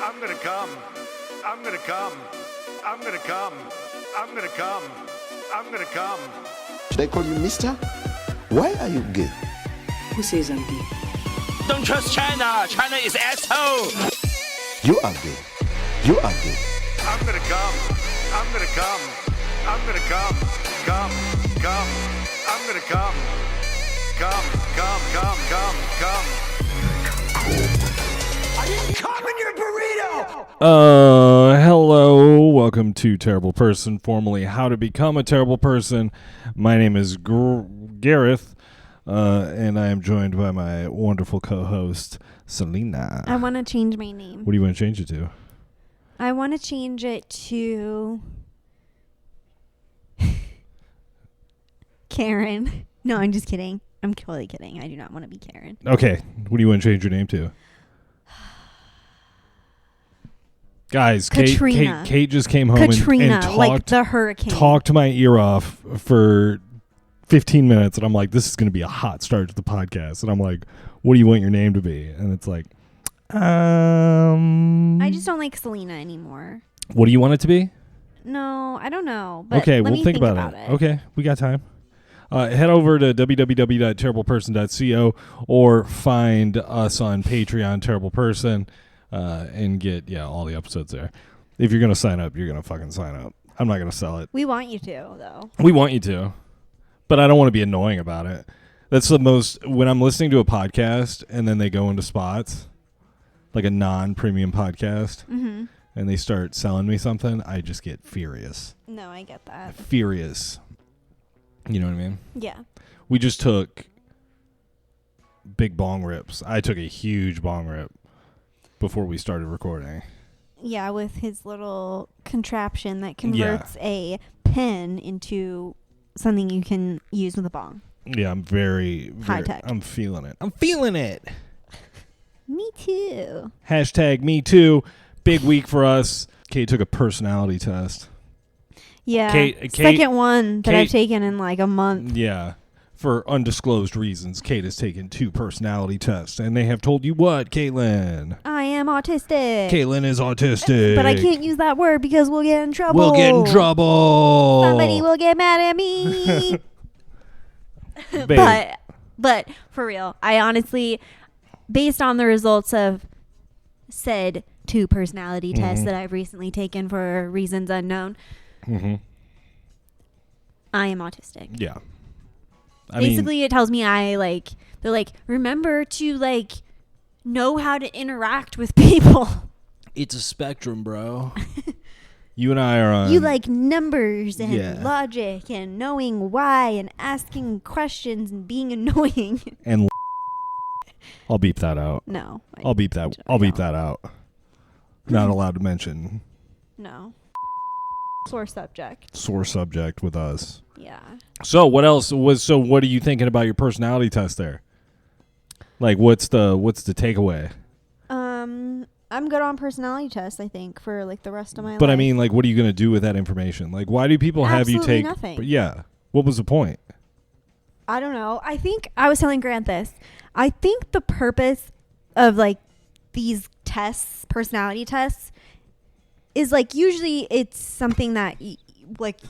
I'm gonna come. I'm gonna come. I'm gonna come. I'm gonna come. I'm gonna come. Should I call you mister? Why are you gay? Who says I'm gay? Don't trust China. China is asshole. You are gay. You are gay. I'm gonna come. I'm gonna come. I'm gonna come. Come. Come. I'm gonna come. Come. Come. Come. Come. Come. I didn't come in your burrito! Hello. Welcome to Terrible Person, formerly How to Become a Terrible Person. My name is Gareth, and I am joined by my wonderful co-host, Selena. I want to change my name. What do you want to change it to? I want to change it to Karen. No, I'm just kidding. I'm totally kidding. I do not want to be Karen. Okay. What do you want to change your name to? Guys, Katrina. Kate just came home Katrina, and talked, like the hurricane. talked my ear off for 15 minutes, and I'm like, this is going to be a hot start to the podcast. And I'm like, what do you want your name to be? And it's like, I just don't like Selena anymore. What do you want it to be? No, I don't know. But Okay, let we'll me think about it. Okay, we got time. Head over to www.terribleperson.co or find us on Patreon, Terrible Person, and get all the episodes there. If you're gonna sign up, you're gonna fucking sign up. I'm not gonna sell it. We want you to, though. We want you to, but I don't want to be annoying about it. That's the most, when I'm listening to a podcast and then they go into spots, like a non-premium podcast, Mm-hmm. and they start selling me something, I just get furious. No, I get that. Furious. You know what I mean? Yeah. We just took big bong rips. I took a huge bong rip before we started recording. Yeah, with his little contraption that converts a pen into something you can use with a bong. Yeah, I'm very high tech. I'm feeling it. I'm feeling it. Me too. Hashtag me too. Big week for us. Kate took a personality test. Yeah. Kate, second one that I've taken in like a month. Yeah. For undisclosed reasons, Kate has taken 2 personality tests, and they have told you what, Caitlin? I am autistic. Caitlin is autistic. But I can't use that word because we'll get in trouble. We'll get in trouble. Somebody will get mad at me. But for real, I honestly, based on the results of said 2 personality tests that I've recently taken for reasons unknown, I am autistic. Yeah. Basically, it tells me they're like, remember to know how to interact with people. It's a spectrum, bro. You and I are on. You like numbers and logic and knowing why and asking questions and being annoying. And I'll beep that out. No. I'll beep that. I'll beep that out. Not allowed to mention. No. Sore subject. Sore subject with us. Yeah. So what else so what are you thinking about your personality test there? Like what's the takeaway? I'm good on personality tests, I think, for the rest of my life. But I mean, what are you going to do with that information? Why do people have you take nothing. But yeah. What was the point? I don't know. I think I was telling Grant this. I think the purpose of these tests, personality tests, is usually it's something that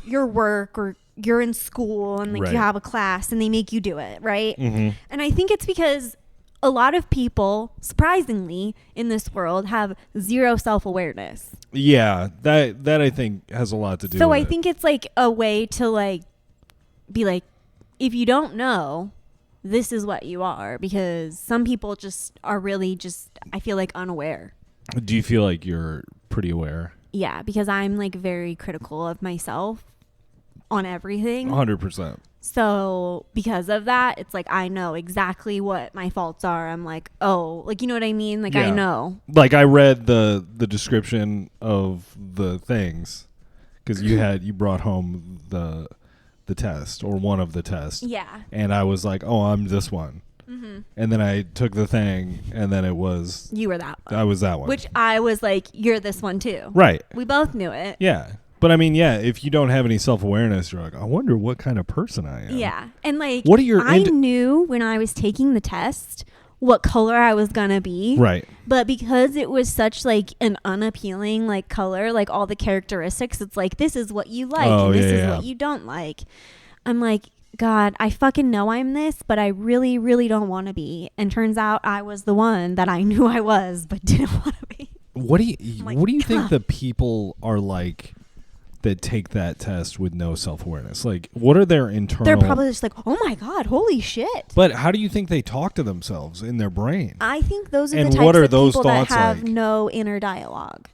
your work or you're in school and right. You have a class and they make you do it, right? Mm-hmm. And I think it's because a lot of people, surprisingly, in this world have zero self-awareness. Yeah, that I think has a lot to do with it. So I think it's a way to be if you don't know, this is what you are, because some people just are really I feel unaware. Do you feel like you're pretty aware? Yeah, because I'm very critical of myself on everything. 100%. So because of that, it's I know exactly what my faults are. I'm oh, you know what I mean? I know. I read the description of the things because you brought home the test or one of the tests. Yeah. And I was like, oh, I'm this one. Mm-hmm. And then I took the thing, and then it was... You were that one. I was that one. Which I was you're this one too. Right. We both knew it. Yeah. But I mean, yeah, if you don't have any self-awareness, you're I wonder what kind of person I am. Yeah. And what are your I knew when I was taking the test what color I was gonna be. Right. But because it was such like an unappealing like color, like all the characteristics, it's like this is what you like and this is what you don't like. I'm like, God, I fucking know I'm this, but I really, really don't want to be. And turns out I was the one that I knew I was, but didn't want to be. What do you like, what do you think the people are like that take that test with no self-awareness? Like, what are their internal... They're probably just like, oh my God, holy shit. But how do you think they talk to themselves in their brain? I think those are And the types what are of those people that thoughts have like? no inner dialogue.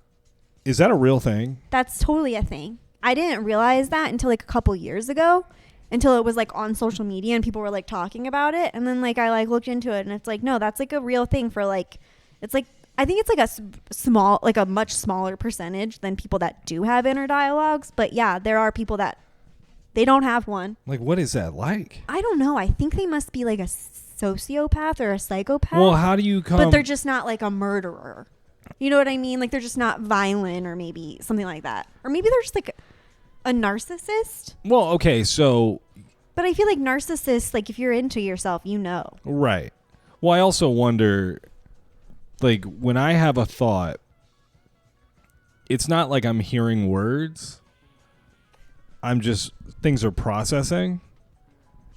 Is that a real thing? That's totally a thing. I didn't realize that until like a couple years ago, until it was like on social media and people were like talking about it. And then like I like looked into it and it's like, no, that's like a real thing for like, it's like, I think it's like a small, like a much smaller percentage than people that do have inner dialogues. But yeah, there are people that they don't have one. Like, what is that like? I don't know. I think they must be like a sociopath or a psychopath. Well, how do you come... But they're just not like a murderer. You know what I mean? Like they're just not violent or maybe something like that. Or maybe they're just like a narcissist. Well, okay, so... But I feel like narcissists, like if you're into yourself, you know. Right. Well, I also wonder... Like, when I have a thought, it's not like I'm hearing words. I'm just, things are processing.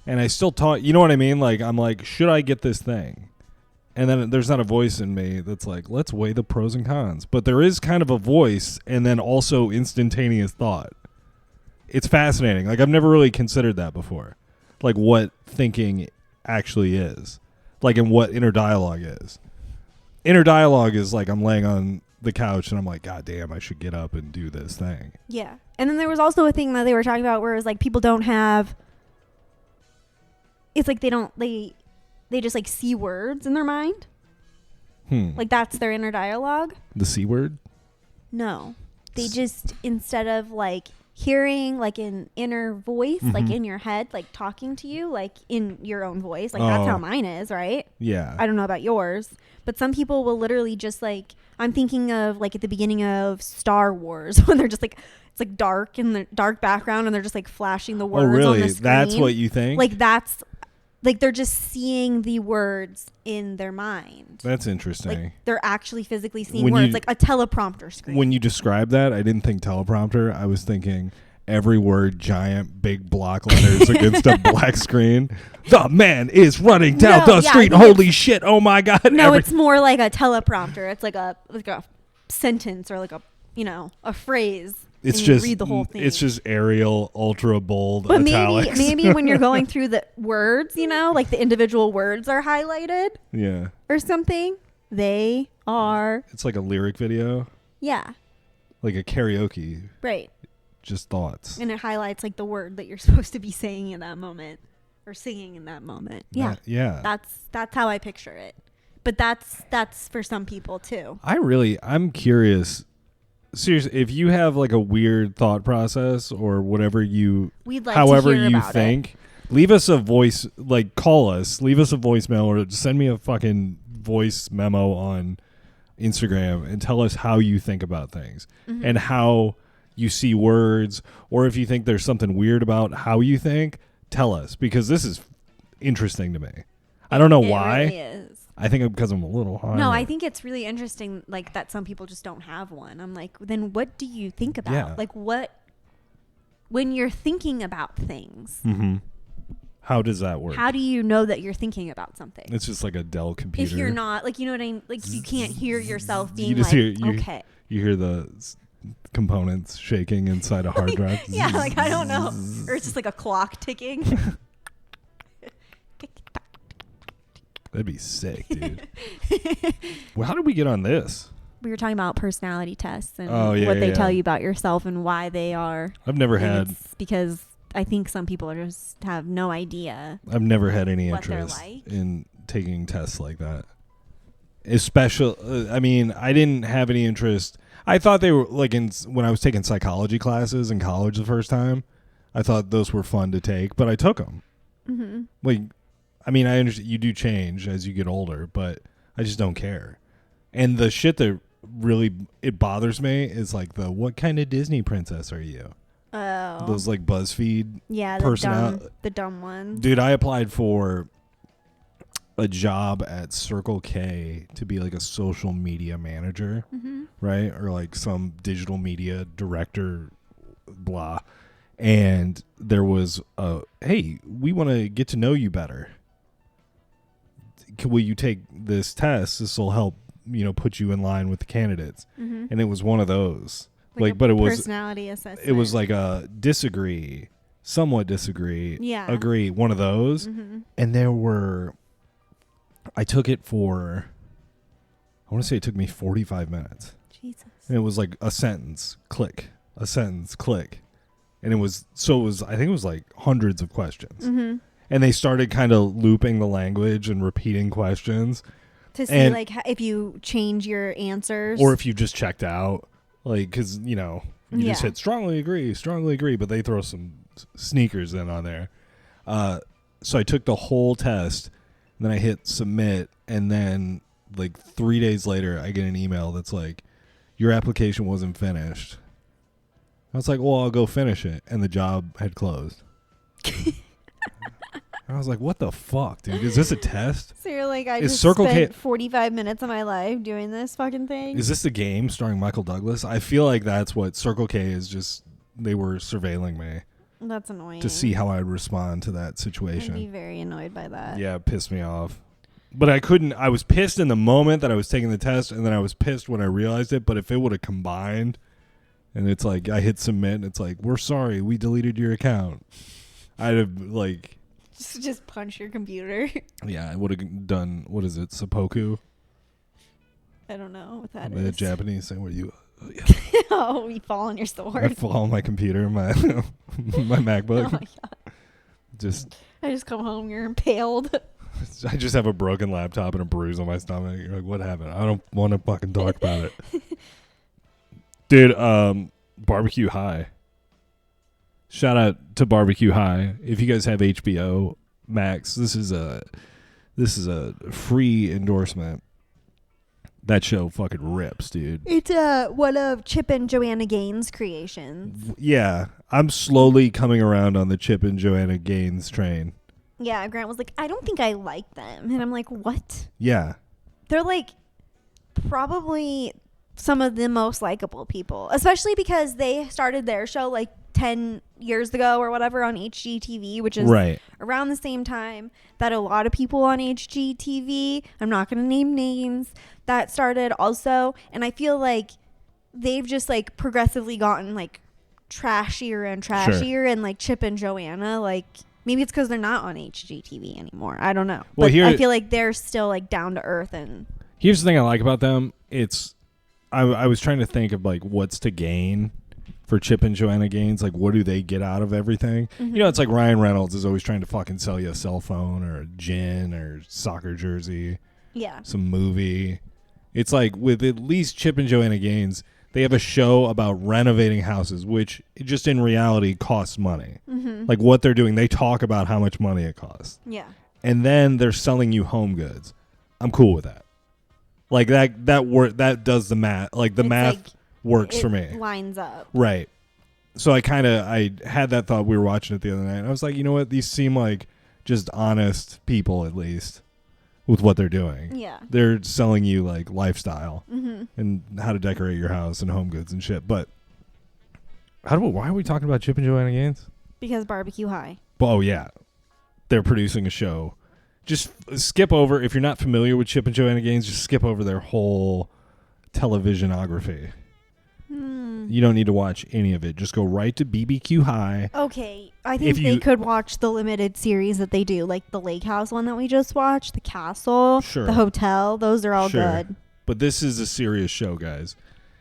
And I still talk, you know what I mean? Like, I'm like, should I get this thing? And then there's not a voice in me that's like, let's weigh the pros and cons. But there is kind of a voice and then also instantaneous thought. It's fascinating. Like, I've never really considered that before. Like, what thinking actually is. Like, and what inner dialogue is. Inner dialogue is like I'm laying on the couch and I'm like, God damn, I should get up and do this thing. Yeah. And then there was also a thing that they were talking about where it was like people don't have, it's like they just like see words in their mind. Like that's their inner dialogue. The C word? No. They just, instead of like hearing like an inner voice, like in your head, like talking to you, like in your own voice, like that's how mine is, right? Yeah. I don't know about yours, but some people will literally just like, I'm thinking of like at the beginning of Star Wars when they're just like, it's like dark in the dark background and they're just like flashing the words Oh, really? on the screen. That's what you think? Like that's, like they're just seeing the words in their mind. That's interesting. Like they're actually physically seeing When words, you- like a teleprompter screen. When you describe that, I didn't think teleprompter. I was thinking every word, giant, big block letters against a black screen. The man is running down No, the yeah, I street. think Holy shit. Oh, my God. No, it's more like a teleprompter. It's like a sentence or like a phrase. It's and you just read the whole thing. It's just Arial, ultra bold, but italics. maybe when you're going through the words, like the individual words are highlighted Yeah. or something. They are. It's like a lyric video, Yeah. like a karaoke, Right. just thoughts. And it highlights like the word that you're supposed to be saying in that moment or singing in that moment. Yeah. Yeah. That's how I picture it. But that's for some people too. I'm curious. Seriously, if you have like a weird thought process or whatever We'd like however to hear you about think, leave us a voice, like call us, leave us a voicemail or send me a fucking voice memo on Instagram and tell us how you think about things and how you see words, or if you think there's something weird about how you think, tell us, because this is interesting to me. I don't know why. It really is. I think because I'm a little high. No, I think it's really interesting, like that some people just don't have one. I'm like, then what do you think about? Yeah. Like when you're thinking about things, How does that work? how do you know that you're thinking about something? It's just like a Dell computer. If you're not, like, you know what I mean? Like you can't hear yourself being You just like, hear okay. You hear the components shaking inside a hard drive. Yeah, like I don't know. Or it's just like a clock ticking. That'd be sick, dude. Well, how did we get on this? We were talking about personality tests and Oh, yeah, what they yeah. tell you about yourself and why they are. I've never And had. it's because I think some people just have no idea. I've never had any what they're interest like. in taking tests like that. Especially, I mean, I didn't have any interest. I thought they were like when I was taking psychology classes in college the first time. I thought those were fun to take, but I took them. Mm-hmm. Like, I mean, I understand you do change as you get older, but I just don't care. And the shit that really it bothers me is like what kind of Disney princess are you? Oh. Those like BuzzFeed Yeah, personality. the dumb ones. Dude, I applied for a job at Circle K to be like a social media manager, right? Or like some digital media director, blah. And there was hey, we want to get to know you better. Will you take this test? This will help, put you in line with the candidates. And it was one of those. But it was personality assessment. It was like a disagree, somewhat disagree, agree, one of those. And there were, I took it for, I want to say it took me 45 minutes. Jesus. And it was like a sentence, click, a sentence, click. And I think it was like hundreds of questions. And they started kind of looping the language and repeating questions. To see like if you change your answers. Or if you just checked out. Like, because, you just hit strongly agree, but they throw some sneakers in on there. So I took the whole test, and then I hit submit, and then, like, 3 days later, I get an email that's like, your application wasn't finished. I was like, well, I'll go finish it, and the job had closed. I was like, what the fuck, dude? Is this a test? So you're like, I Is just Circle spent K 45 minutes of my life doing this fucking thing? Is this the game starring Michael Douglas? I feel like that's what Circle K is, just they were surveilling me That's annoying. to see how I'd respond to that situation. I'd be very annoyed by that. Yeah, it pissed me off. But I was pissed in the moment that I was taking the test, and then I was pissed when I realized it. But if it would have combined, and it's like, I hit submit, and it's like, we're sorry, we deleted your account. I'd have, like... Just punch your computer. Yeah, I would have done, what is it, seppuku? I don't know what that The is. Japanese thing where you... Oh, you fall on your I sword. fall on my computer, my MacBook. Oh my god. Just... I just come home, you're impaled. I just have a broken laptop and a bruise on my stomach. You're like, what happened? I don't want to fucking talk about it. Dude, Barbecue High. Shout out to Barbecue High. If you guys have HBO Max, this is a free endorsement. That show fucking rips, dude. It's one of Chip and Joanna Gaines' creations. Yeah, I'm slowly coming around on the Chip and Joanna Gaines train. Yeah, Grant was like, I don't think I like them. And I'm like, what? Yeah. They're like probably some of the most likable people, especially because they started their show like 10 years ago or whatever on HGTV, which is around the same time that a lot of people on HGTV, I'm not going to name names, that started also. And I feel like they've just like progressively gotten like trashier and trashier. And like Chip and Joanna, like maybe it's because they're not on HGTV anymore. I don't know. Well, but I feel like they're still like down to earth. And here's the thing I like about them. I was trying to think of like what's to gain for Chip and Joanna Gaines. Like, what do they get out of everything? It's like Ryan Reynolds is always trying to fucking sell you a cell phone or a gin or soccer jersey. Yeah. Some movie. It's like with at least Chip and Joanna Gaines, they have a show about renovating houses, which just in reality costs money. Like what they're doing, they talk about how much money it costs. Yeah. And then they're selling you home goods. I'm cool with that. Like that does the math. Like the math like, works for me. Lines up. Right. So I had that thought. We were watching it the other night. And I was like, you know what? These seem like just honest people, at least, with what they're doing. Yeah. They're selling you like lifestyle and how to decorate your house and home goods and shit. But why are we talking about Chip and Joanna Gaines? Because Barbecue High. Oh yeah, they're producing a show. Just skip over, if you're not familiar with Chip and Joanna Gaines, just skip over their whole televisionography. You don't need to watch any of it. Just go right to BBQ High. Okay, I think they could watch the limited series that they do, like the Lake House one that we just watched, the Castle, the Hotel. Those are all good. But this is a serious show, guys.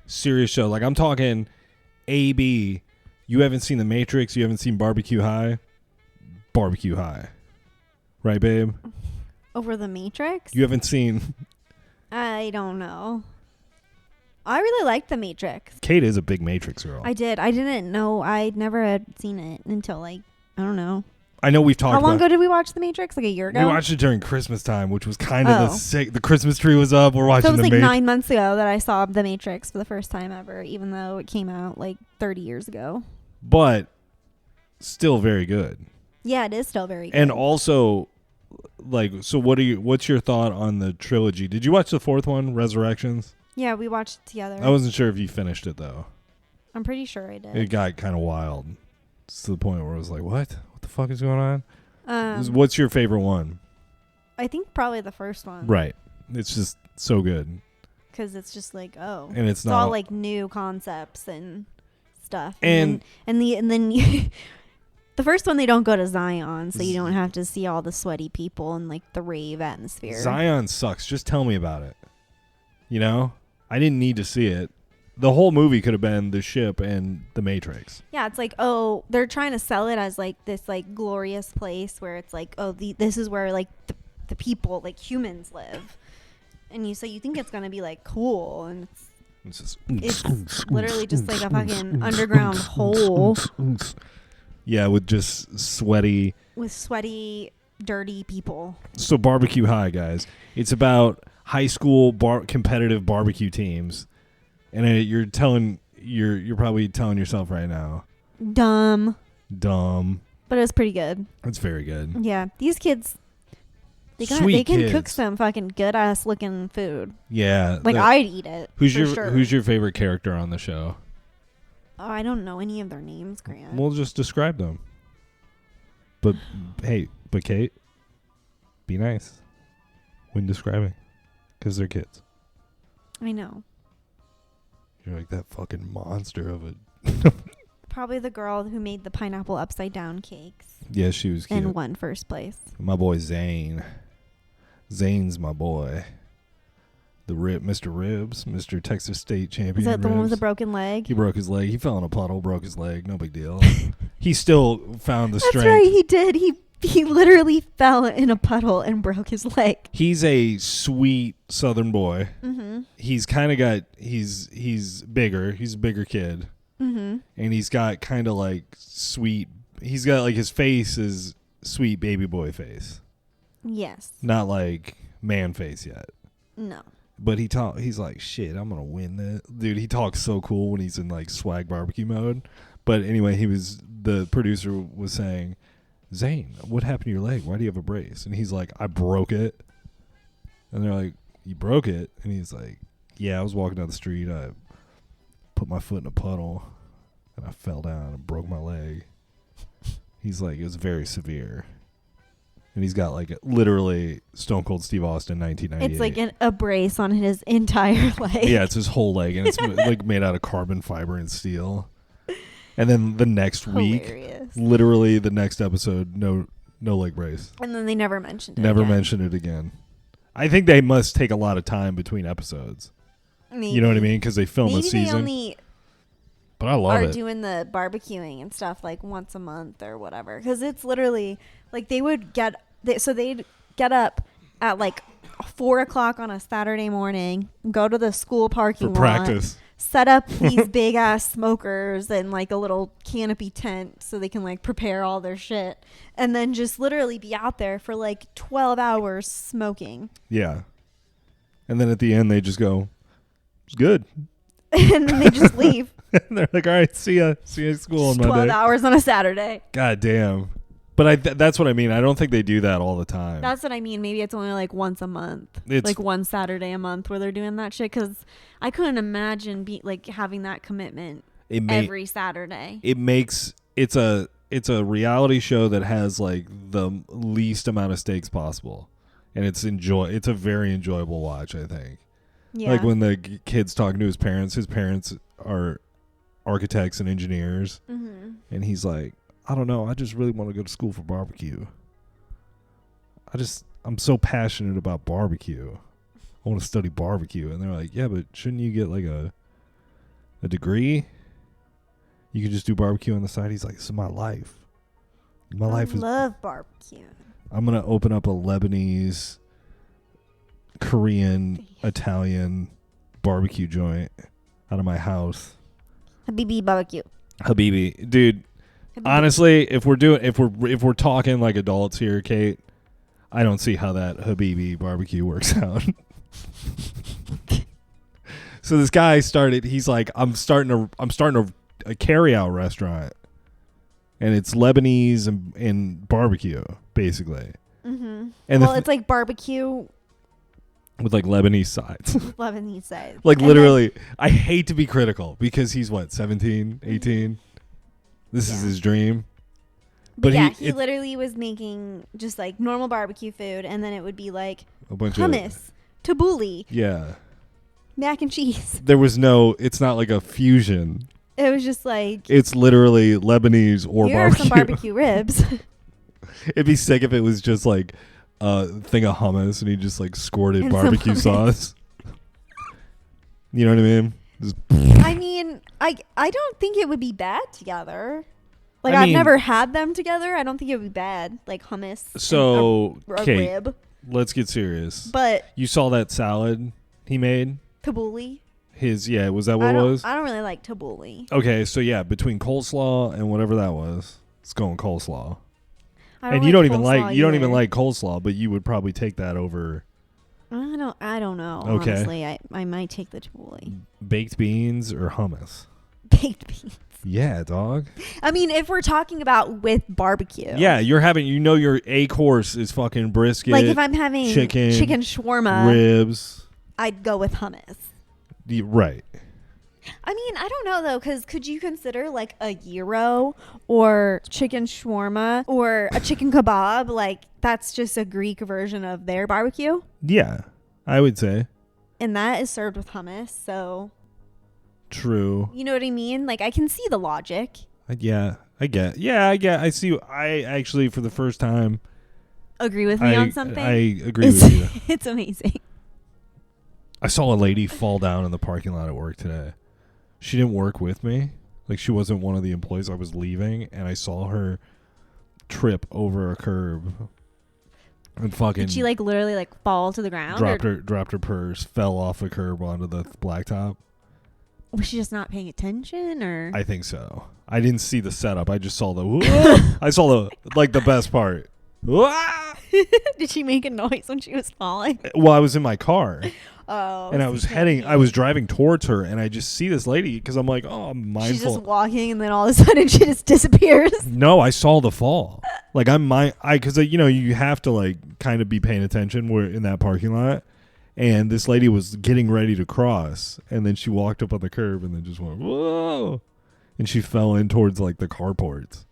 Serious show. Like I'm talking AB. You haven't seen The Matrix. You haven't seen Barbecue High. Barbecue High. Right, babe? Over The Matrix? You haven't seen... I don't know. I really liked The Matrix. Kate is a big Matrix girl. I did. I didn't know. I never had seen it until like, I don't know. I know we've talked about... How long ago did we watch The Matrix? Like a year ago? We watched it during Christmas time, which was kind of the Christmas tree was up. We're watching so it was like 9 months ago that I saw The Matrix for the first time ever, even though it came out like 30 years ago. But still very good. Yeah, it is still very good. And also, so what's your thought on the trilogy? Did you watch the fourth one, Resurrections? Yeah, we watched it together. I wasn't sure if you finished it though. I'm pretty sure I did. It got kind of wild. It's to the point where I was like, what the fuck is going on? What's your favorite one? I think probably the first one. Right. It's just so good. Because it's just like, and it's not all like new concepts and stuff. And then the first one, they don't go to Zion, so you don't have to see all the sweaty people and like the rave atmosphere. Zion sucks. Just tell me about it. You know, I didn't need to see it. The whole movie could have been the ship and the Matrix. Yeah, it's like, they're trying to sell it as like this like glorious place where it's like, this is where like the people, like humans, live, and so you think it's gonna be like cool, and it's literally just like a fucking underground hole. Yeah, with just sweaty, dirty people. So Barbecue High, guys. It's about high school competitive barbecue teams, and you're probably telling yourself right now, dumb. But it was pretty good. It's very good. Yeah, these kids, they Sweet can kids. cook some fucking good ass looking food. Yeah, like I'd eat it. Who's sure. your favorite character on the show? Oh, I don't know any of their names, Grant. We'll just describe them. But Kate, be nice when describing, because they're kids. I know. You're like that fucking monster of a. Probably the girl who made the pineapple upside down cakes. Yeah, she was cute. And won first place. My boy Zane. Zane's my boy. Mr. Ribs, Mr. Texas State champion. Is that the Ribs. one with the broken leg? He broke his leg. He fell in a puddle, broke his leg. No big deal. He still found the strength. That's right, he did. He literally fell in a puddle and broke his leg. He's a sweet Southern boy. Mm-hmm. He's kind of got. He's bigger. He's a bigger kid. Mm-hmm. And he's got kind of like sweet. He's got like his face is sweet baby boy face. Yes. Not like man face yet. No. But he's like, shit, I'm gonna win this. Dude, he talks so cool when he's in like swag barbecue mode. But anyway, the producer was saying, Zane, what happened to your leg? Why do you have a brace? And he's like, I broke it. And they're like, you broke it? And he's like, yeah, I was walking down the street. I put my foot in a puddle and I fell down and broke my leg. He's like, it was very severe. And he's got like literally Stone Cold Steve Austin 1998. It's like a brace on his entire leg. Yeah, it's his whole leg, and it's like made out of carbon fiber and steel. And then the next week, literally the next episode, no leg brace. And then they never mentioned it. Never mentioned it again. I think they must take a lot of time between episodes. Maybe. You know what I mean? Because they film a season. They only but I love it. Doing the barbecuing and stuff like once a month or whatever. Because it's literally like they'd get up at like 4:00 on a Saturday morning, go to the school parking lot, practice, set up these big ass smokers and like a little canopy tent so they can like prepare all their shit, and then just literally be out there for like 12 hours smoking. Yeah. And then at the end they just go, it's good. And then they just leave. And they're like, all right, see ya at school on Monday. 12 hours on a Saturday. God damn. But that's what I mean. I don't think they do that all the time. That's what I mean. Maybe it's only like once a month. It's like one Saturday a month where they're doing that shit. Because I couldn't imagine having that commitment every Saturday. It's a reality show that has like the least amount of stakes possible. And it's a very enjoyable watch, I think. Yeah. Like when the kid's talking to his parents are architects and engineers. Mm-hmm. And he's like, I don't know. I just really want to go to school for barbecue. I'm so passionate about barbecue. I want to study barbecue. And they're like, yeah, but shouldn't you get like a degree? You can just do barbecue on the side. He's like, this is my life. I love barbecue. I'm going to open up a Lebanese, Korean, Italian barbecue joint out of my house. Habibi barbecue. Habibi. Dude. Honestly, if we're talking like adults here, Kate, I don't see how that Habibi barbecue works out. So this guy he's like, I'm starting a carry out restaurant, and it's Lebanese and barbecue basically. Mm-hmm. And Well, it's like barbecue with like Lebanese sides. with Lebanese sides. Like And literally, I hate to be critical because he's what, 17, 18? This is Yeah. his dream. But yeah, he he literally was making just like normal barbecue food, and then it would be like a bunch hummus, tabbouleh, yeah. mac and cheese. There was no, it's not like a fusion. It was just like, It's literally Lebanese or here are barbecue. some barbecue ribs. It'd be sick if it was just like a thing of hummus and he just like squirted And some barbecue hummus. sauce. You know what I mean? Just, I mean, I don't think it would be bad together. Like, I I've mean- never had them together. I don't think it would be bad. Like hummus. and so, a Kate, rib. let's get serious. But You saw that salad he made? tabbouleh. Was that what I it don't, was? I don't really like tabbouleh. Okay, so yeah, between coleslaw and whatever that was, it's going coleslaw. I And you don't even coleslaw you don't even either. like coleslaw, but you would probably take that over I don't know. Okay. Honestly, I might take the tabbouleh. baked beans or hummus. Baked beans. Yeah, dog. I mean, if we're talking about with barbecue. Yeah, you're having, your A course is fucking brisket, Like if I'm having chicken shawarma, ribs. I'd go with hummus. Right. I mean, I don't know though, because could you consider like a gyro or chicken shawarma or a chicken kebab? Like that's just a Greek version of their barbecue, Yeah, I would say. and that is served with hummus. So True. you know what I mean? Like I can see the logic. Yeah, I get. Yeah, I get. I see. I actually, for the first time, Agree with me on something? I agree with you. It's amazing. I saw a lady fall down in the parking lot at work today. She didn't work with me. Like, she wasn't one of the employees. I was leaving, and I saw her trip over a curb and fucking Did she like literally like fall to the ground? dropped her purse, fell off a curb onto the blacktop. Was she just not paying attention, or? I think so. I didn't see the setup. I just saw the. I saw the best part. Did she make a noise when she was falling? Well, I was in my car. Oh. And I was driving towards her, and I just see this lady because I'm like, oh, I'm mindful. She's just walking, and then all of a sudden she just disappears. No, I saw the fall. Like because you have to like kind of be paying attention. We're in that parking lot, and this lady was getting ready to cross, and then she walked up on the curb, and then just went whoa, and she fell in towards like the carports.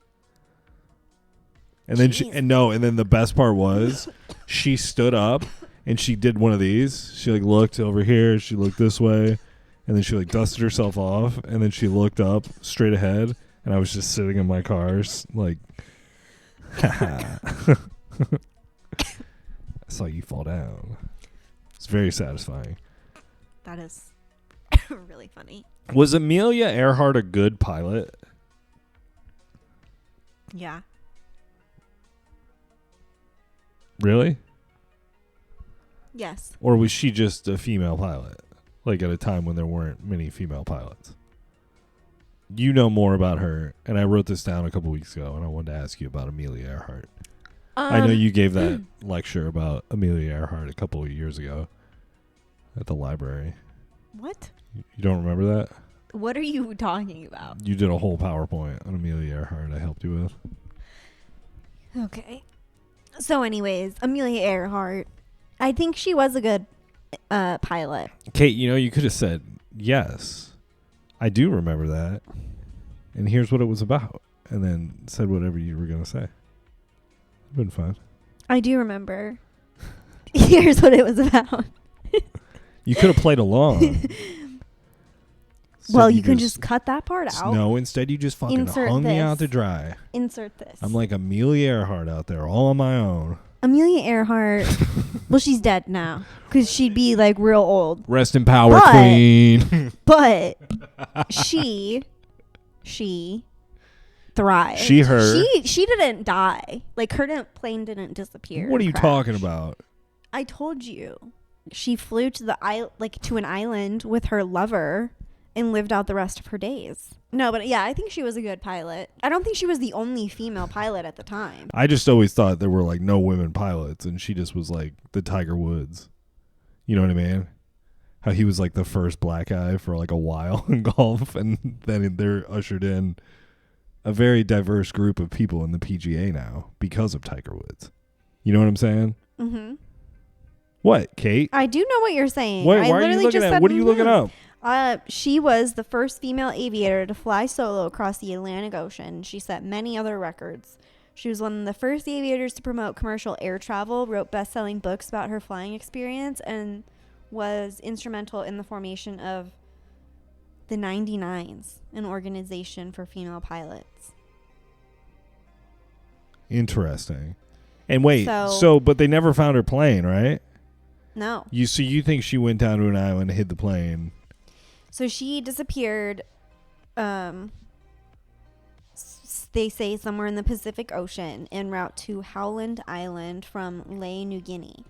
And then and then the best part was she stood up. And she did one of these. She like looked over here. She looked this way, and then she like dusted herself off. And then she looked up straight ahead. And I was just sitting in my car, like, I saw you fall down. It's very satisfying. That is really funny. Was Amelia Earhart a good pilot? Yeah. Really? Yes. Or was she just a female pilot? Like at a time when there weren't many female pilots? You know more about her, and I wrote this down a couple weeks ago, and I wanted to ask you about Amelia Earhart. I know you gave that lecture about Amelia Earhart a couple of years ago at the library. What? You don't remember that? What are you talking about? You did a whole PowerPoint on Amelia Earhart I helped you with. Okay. So anyways, Amelia Earhart. I think she was a good pilot. Kate, you could have said, yes, I do remember that, and here's what it was about, and then said whatever you were going to say. It'd been fun. I do remember. Here's what it was about. You could have played along. Well, you can just cut that part out. No, instead you just fucking Insert hung me out to this. dry. Insert this. I'm like Amelia Earhart out there all on my own. Amelia Earhart. Well, she's dead now because she'd be like real old. Rest in power, But- queen. But she thrived. Her. She didn't die. Like her plane didn't disappear. What are you crash. talking about? I told you. She flew to to an island with her lover and lived out the rest of her days. No, but yeah, I think she was a good pilot. I don't think she was the only female pilot at the time. I just always thought there were like no women pilots, and she just was like the Tiger Woods. You know what I mean? How he was like the first black guy for like a while in golf, and then they're ushered in a very diverse group of people in the PGA now because of Tiger Woods. You know what I'm saying? Mm-hmm. What, Kate? I do know what you're saying. What? I Why are you literally looking just at? said, What are you looking up? She was the first female aviator to fly solo across the Atlantic Ocean. She set many other records. She was one of the first aviators to promote commercial air travel, wrote best-selling books about her flying experience, and was instrumental in the formation of the 99s, an organization for female pilots. Interesting. And wait, So- but they never found her plane, right? No. You think she went down to an island and hid the plane? So she disappeared, they say somewhere in the Pacific Ocean en route to Howland Island from Lae, New Guinea.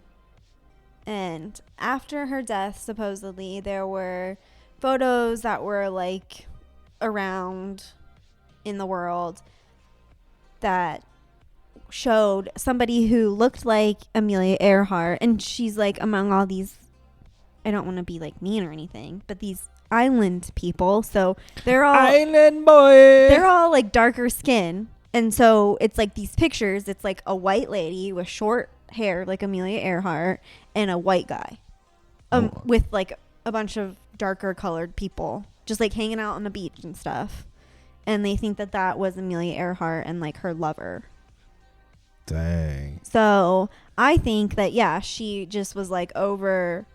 And after her death, supposedly, there were photos that were like around in the world that showed somebody who looked like Amelia Earhart. And she's like among all these, I don't want to be like mean or anything, but these island people, so they're all island boy. they're all like darker skin, and so it's like these pictures, it's like a white lady with short hair like Amelia Earhart and a white guy with like a bunch of darker colored people just like hanging out on the beach and stuff, and they think that that was Amelia Earhart and like her lover. Dang. So I think that she just was like over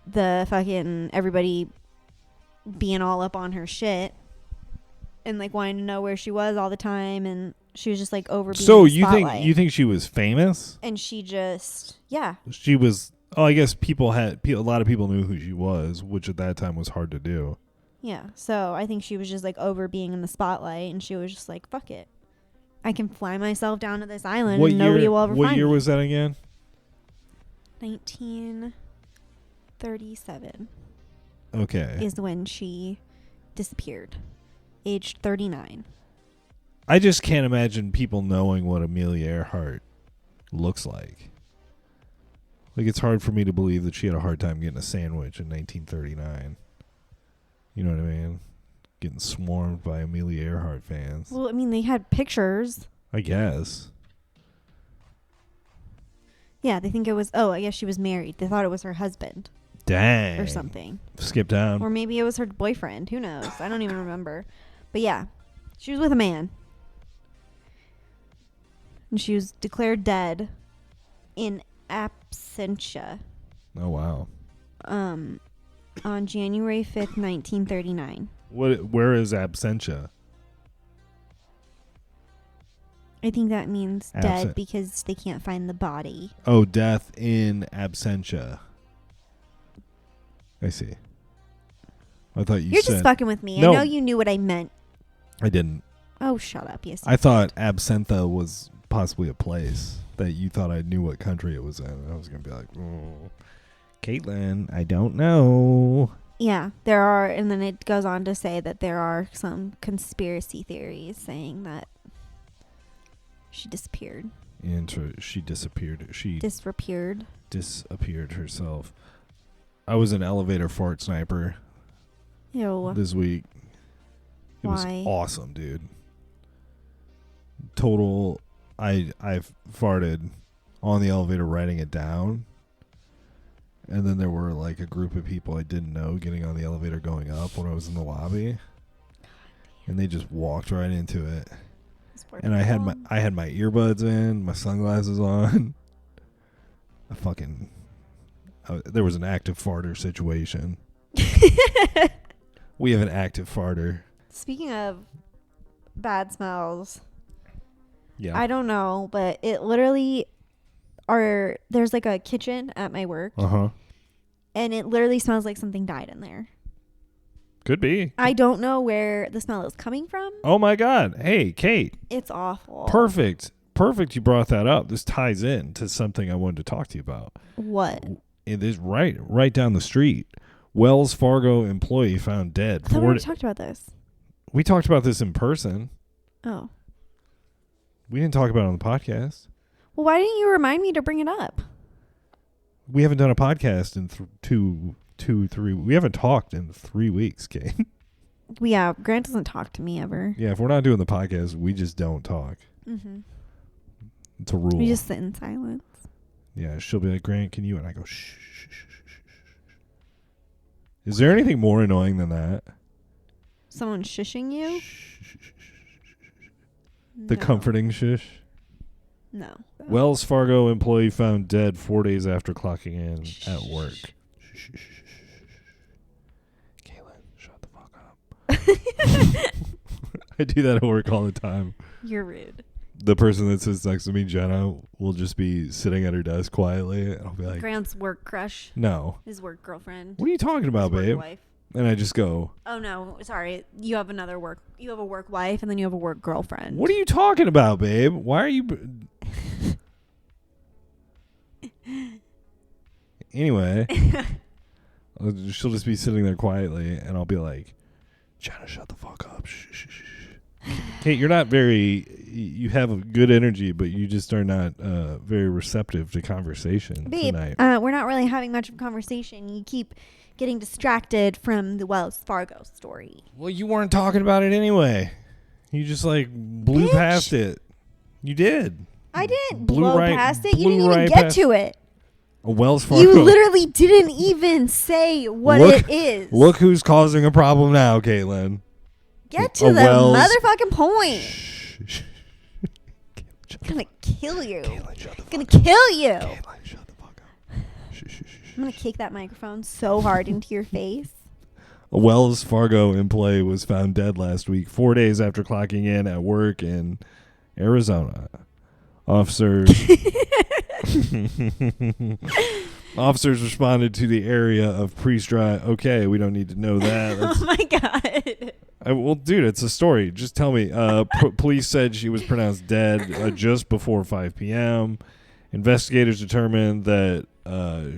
the fucking everybody being all up on her shit and like wanting to know where she was all the time, and she was just like over being in the spotlight. you think she was famous? And she just She was. Oh, I guess a lot of people knew who she was, which at that time was hard to do. so I think she was just like over being in the spotlight, and she was just like, fuck it, I can fly myself down to this island and nobody will ever find me. What year was that again? 1937 Okay. is when she disappeared, aged 39. I just can't imagine people knowing what Amelia Earhart looks like. Like, it's hard for me to believe that she had a hard time getting a sandwich in 1939. You know what I mean? Getting swarmed by Amelia Earhart fans. Well, I mean, they had pictures. I guess. Yeah, they think it was, I guess she was married. They thought it was her husband. Dang. Or something. Skip down. Or maybe it was her boyfriend. Who knows? I don't even remember. But yeah, she was with a man. And she was declared dead in absentia. Oh, wow. On January 5th, 1939. Where is absentia? I think that means dead Absent. because they can't find the body. Oh, death in absentia. I see. I thought You're said... just fucking with me. No. I know you knew what I meant. I didn't. Oh, shut up. Yes. I thought absintha was possibly a place that you thought I knew what country it was in. I was going to be like, Caitlin, I don't know. Yeah, there are, and then it goes on to say that there are some conspiracy theories saying that she disappeared. She disappeared. She Disappeared. disappeared herself. I was an elevator fart sniper Ew. this week. It was Why? awesome, dude. Total. I farted on the elevator, writing it down, and then there were like a group of people I didn't know getting on the elevator going up when I was in the lobby, and they just walked right into it. And I had my earbuds in, my sunglasses on. There was an active farter situation. We have an active farter. Speaking of bad smells, Yeah. I don't know, but it literally there's like a kitchen at my work, Uh-huh. and it literally smells like something died in there. Could be. I don't know where the smell is coming from. Oh my God. Hey, Kate. It's awful. Perfect you brought that up. This ties in to something I wanted to talk to you about. What? It is right down the street. Wells Fargo employee found dead. I thought we already talked about this. We talked about this in person. Oh. We didn't talk about it on the podcast. Well, why didn't you remind me to bring it up? We haven't done a podcast in 3. We haven't talked in 3 weeks, Kate. Yeah, Grant doesn't talk to me ever. Yeah, if we're not doing the podcast, we just don't talk. Mm-hmm. It's a rule. We just sit in silence. Yeah, she'll be like, Grant, can you? And I go, shh, shh, shh, shh, shh. Is there anything more annoying than that? Someone shushing you? The No. comforting shush? No. Wells Fargo employee found dead 4 days after clocking in at work. Caitlin, shut the fuck up. I do that at work all the time. You're rude. The person that sits next to me, Jenna, will just be sitting at her desk quietly, and I'll be like, Grant's work crush. no. His work girlfriend. What are you talking about, His work babe? wife. And I just go, Oh no, sorry. You have a work wife and then you have a work girlfriend. what are you talking about, babe? Why are you... Anyway, she'll just be sitting there quietly, and I'll be like, Jenna, shut the fuck up. Shh, shh, shh. Kate, you're not very... You have a good energy, but you just are not very receptive to conversation Babe, tonight. we're not really having much of a conversation. You keep getting distracted from the Wells Fargo story. Well, you weren't talking about it anyway. You just like blew Bitch. past it. You did. I didn't Blew blow right- past it. You blew didn't even right get past- to it. A Wells Fargo. You literally didn't even say what it is. Look who's causing a problem now, Caitlin. Get to a the Wells- motherfucking point. Shh, shh. I'm gonna kill you. Caitlin, shut the I'm gonna fuck up. kill you. Caitlin, shut the fuck up. Shh, shh, shh, shh. I'm gonna kick that microphone so hard into your face. A Wells Fargo employee was found dead last week, 4 days after clocking in at work in Arizona. Officers responded to the area of Priest Drive. Okay, we don't need to know that. That's, Oh my god. well, dude, it's a story. Just tell me. Police said she was pronounced dead just before 5 p.m. Investigators determined that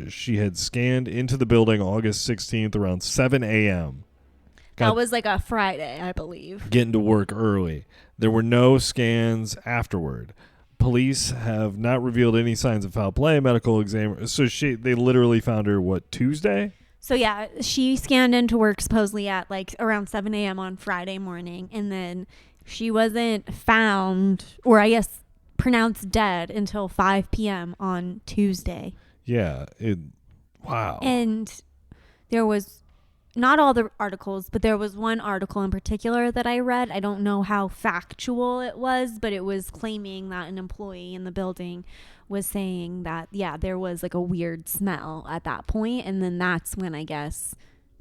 she had scanned into the building August 16th around 7 a.m. That was like a Friday, I believe. Getting to work early. There were no scans afterward. Police have not revealed any signs of foul play. Medical examiner. So they literally found her, what, Tuesday? So yeah, she scanned into work supposedly at like around 7 a.m. on Friday morning, and then she wasn't found, or I guess pronounced dead until 5 p.m. on Tuesday. Yeah. Wow. And there was not all the articles, but there was one article in particular that I read. I don't know how factual it was, but it was claiming that an employee in the building was saying that, yeah, there was like a weird smell at that point. And then that's when I guess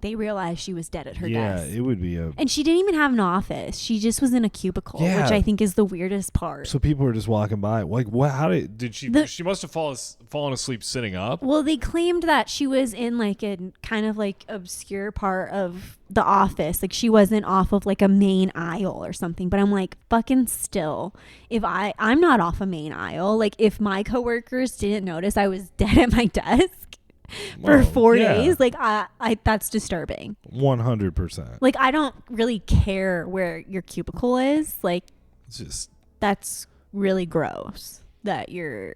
they realized she was dead at her desk. Yeah, it would be a... And she didn't even have an office. She just was in a cubicle, Yeah. which I think is the weirdest part. So people were just walking by. Like, what? How did she... The- she must have fallen asleep sitting up. Well, they claimed that she was in like a kind of like obscure part of the office. Like she wasn't off of like a main aisle or something. But I'm like, fucking still, if I'm not off a main aisle. Like if my coworkers didn't notice I was dead at my desk for Well, 4 yeah. days, like I that's disturbing. 100%. Like I don't really care where your cubicle is. Like It's just... that's really gross that Dying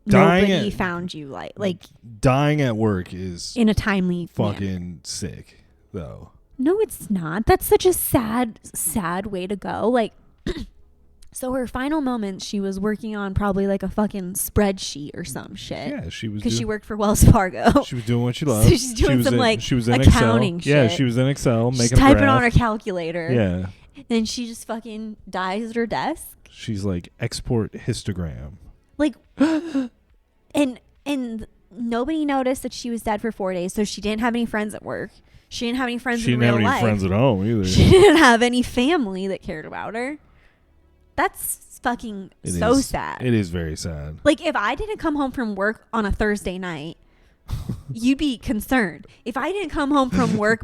nobody at- found you like Dying at work is in a timely manner. fucking sick, though. No, it's not. That's such a sad way to go. Like, so her final moments, she was working on probably like a fucking spreadsheet or some shit. Yeah, she was... Because she worked for Wells Fargo. She was doing what she loved. So she's doing She was some, in- like, she was in accounting Excel. Yeah, shit. she was in Excel She's making a typing graph. on her calculator. Yeah. And she just fucking dies at her desk. She's like, export histogram. Like, and nobody noticed that she was dead for 4 days. So she didn't have any friends at work. She didn't have any friends She in didn't have real any life. friends at home either. She didn't have any family that cared about her. That's fucking It so is- sad. It is very sad. Like if I didn't come home from work on a Thursday night, you'd be concerned. If I didn't come home from work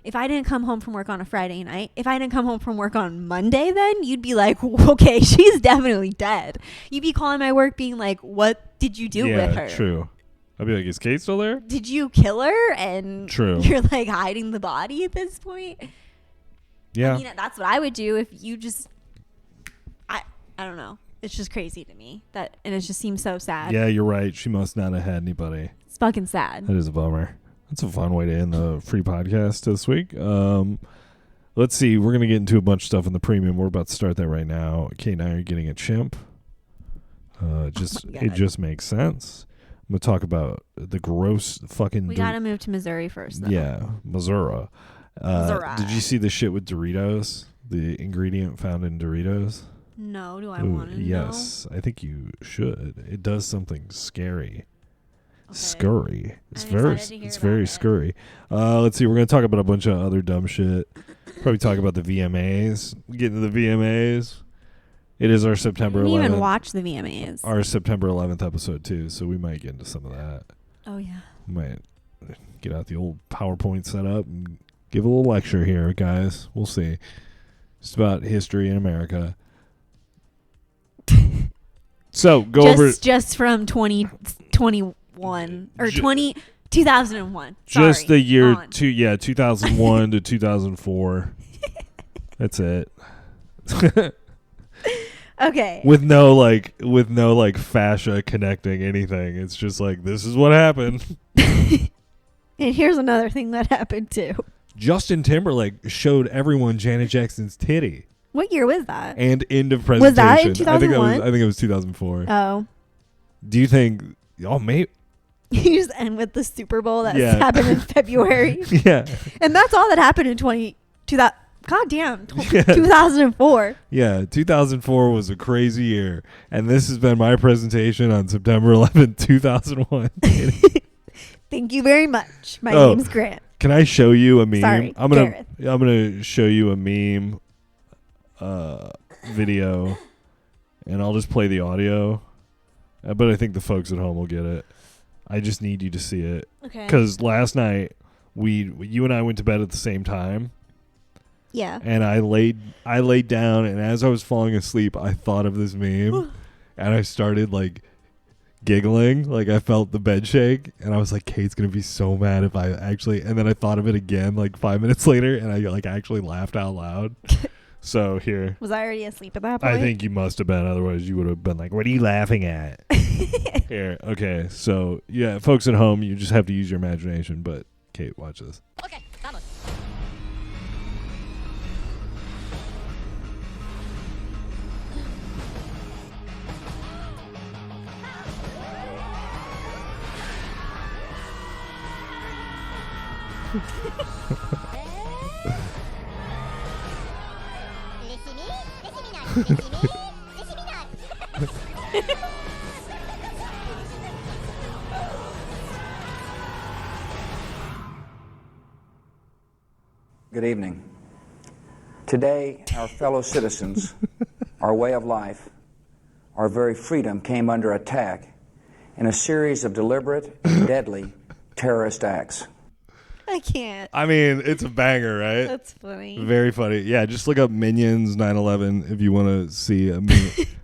if I didn't come home from work on a Friday night, if I didn't come home from work on Monday, then you'd be like, okay, she's definitely dead. You'd be calling my work being like, what did you do with her? True. I'd be like, is Kate still there? Did you kill her? And True. you're like hiding the body at this point. Yeah. I mean, that's what I would do if you just, I don't know. It's just crazy to me and it just seems so sad. Yeah, you're right. She must not have had anybody. It's fucking sad. That is a bummer. That's a fun way to end the free podcast this week. Let's see. We're going to get into a bunch of stuff in the premium. We're about to start that right now. Kate and I are getting a Chimp. It just makes sense. I'm gonna talk about the gross fucking. We gotta move to Missouri first, though. Yeah, Missouri. Missouri. Did you see the shit with Doritos? The ingredient found in Doritos. No, do I want to know? Yes, I think you should. It does something scary. Scurry. It's very scurry. Let's see. We're gonna talk about a bunch of other dumb shit. Probably talk about the VMAs. Get into the VMAs. It is our September 11th. I didn't even watch the VMAs. Our September 11th episode too, so we might get into some of that. Oh yeah. We might get out the old PowerPoint setup and give a little lecture here, guys. We'll see. Just about history in America. So over just from 2021 or 2001. Just Sorry, the year on. 2001 to 2004. That's it. Okay. With no fascia connecting anything. It's just like, this is what happened. And here's another thing that happened too. Justin Timberlake showed everyone Janet Jackson's titty. What year was that? And end of presentation. Was that in 2001? I think it was 2004. Oh. Do you think? Oh, maybe. You just end with the Super Bowl that happened in February. Yeah. And that's all that happened in 2004. Yeah, 2004 was a crazy year. And this has been my presentation on September 11th, 2001. Thank you very much. My name's Grant. Can I show you a meme? Sorry, I'm gonna show you a meme video, and I'll just play the audio. But I think the folks at home will get it. I just need you to see it. Okay. Because last night you and I went to bed at the same time. Yeah. And I laid down, and as I was falling asleep, I thought of this meme, and I started like giggling, like I felt the bed shake, and I was like, Kate's gonna be so mad if I actually. And then I thought of it again like 5 minutes later, and I like actually laughed out loud. So here. Was I already asleep at that point? I think you must have been. Otherwise, you would have been like, "What are you laughing at?" Here. Okay. So yeah, folks at home, you just have to use your imagination. But Kate, watch this. Okay, vamos. Good evening. Today, our fellow citizens, our way of life, our very freedom came under attack in a series of deliberate and deadly terrorist acts. I can't. I mean, it's a banger, right? That's funny. Very funny. Yeah, just look up Minions 9/11 if you want to see a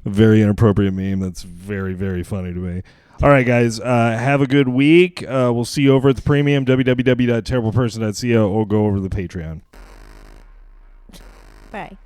very inappropriate meme that's very, very funny to me. All right, guys, have a good week. We'll see you over at the premium, www.terribleperson.co, or go over to the Patreon. Bye.